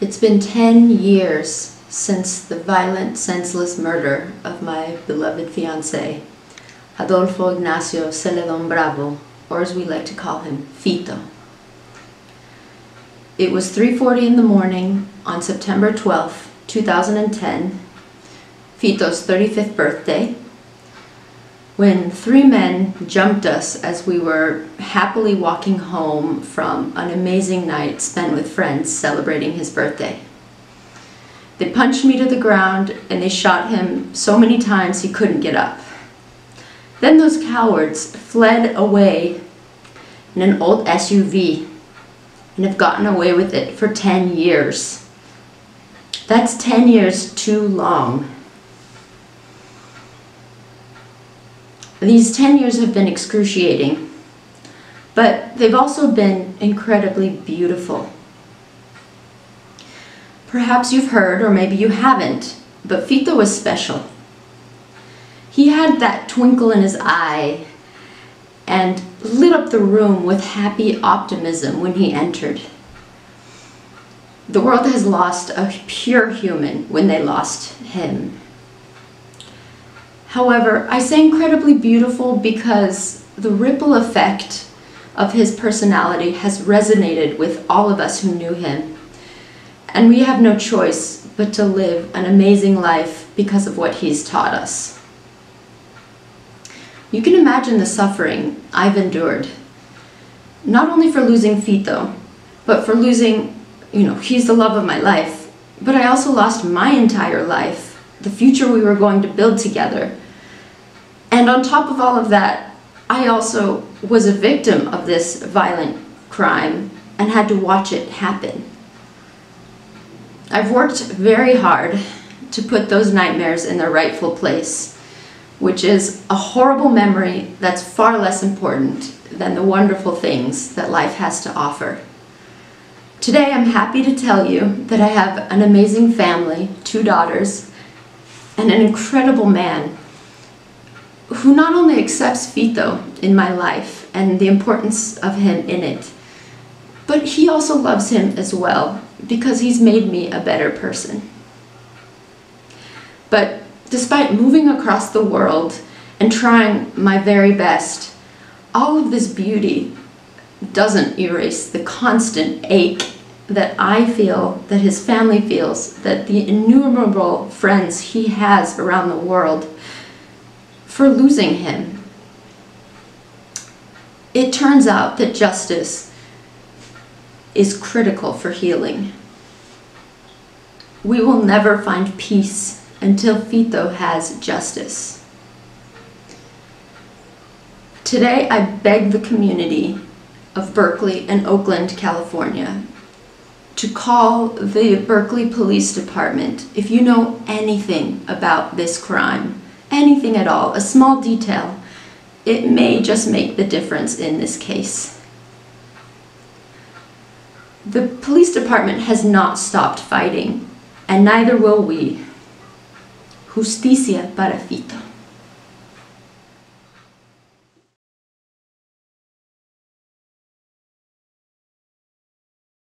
It's been 10 years since the violent, senseless murder of my beloved fiancé, Adolfo Ignacio Celedon Bravo, or as we like to call him, Fito. It was 3:40 in the morning on September 12, 2010, Fito's 35th birthday, when three men jumped us as we were happily walking home from an amazing night spent with friends celebrating his birthday. They punched me to the ground and they shot him so many times he couldn't get up. Then those cowards fled away in an old SUV and have gotten away with it for 10 years. That's 10 years too long. These 10 years have been excruciating, but they've also been incredibly beautiful. Perhaps you've heard, or maybe you haven't, but Fito was special. He had that twinkle in his eye and lit up the room with happy optimism when he entered. The world has lost a pure human when they lost him. However, I say incredibly beautiful because the ripple effect of his personality has resonated with all of us who knew him. And we have no choice but to live an amazing life because of what he's taught us. You can imagine the suffering I've endured, not only for losing Fito, but for losing, he's the love of my life, but I also lost my entire life, the future we were going to build together. And on top of all of that, I also was a victim of this violent crime and had to watch it happen. I've worked very hard to put those nightmares in their rightful place, which is a horrible memory that's far less important than the wonderful things that life has to offer. Today, I'm happy to tell you that I have an amazing family, 2 daughters, and an incredible man who not only accepts Fito in my life and the importance of him in it, but he also loves him as well because he's made me a better person. But despite moving across the world and trying my very best, all of this beauty doesn't erase the constant ache that I feel, that his family feels, that the innumerable friends he has around the world for losing him. It turns out that justice is critical for healing. We will never find peace until Fito has justice. Today, I beg the community of Berkeley and Oakland, California, to call the Berkeley Police Department if you know anything about this crime, anything at all, a small detail. It may just make the difference in this case. The police department has not stopped fighting, and neither will we. Justicia para Fito.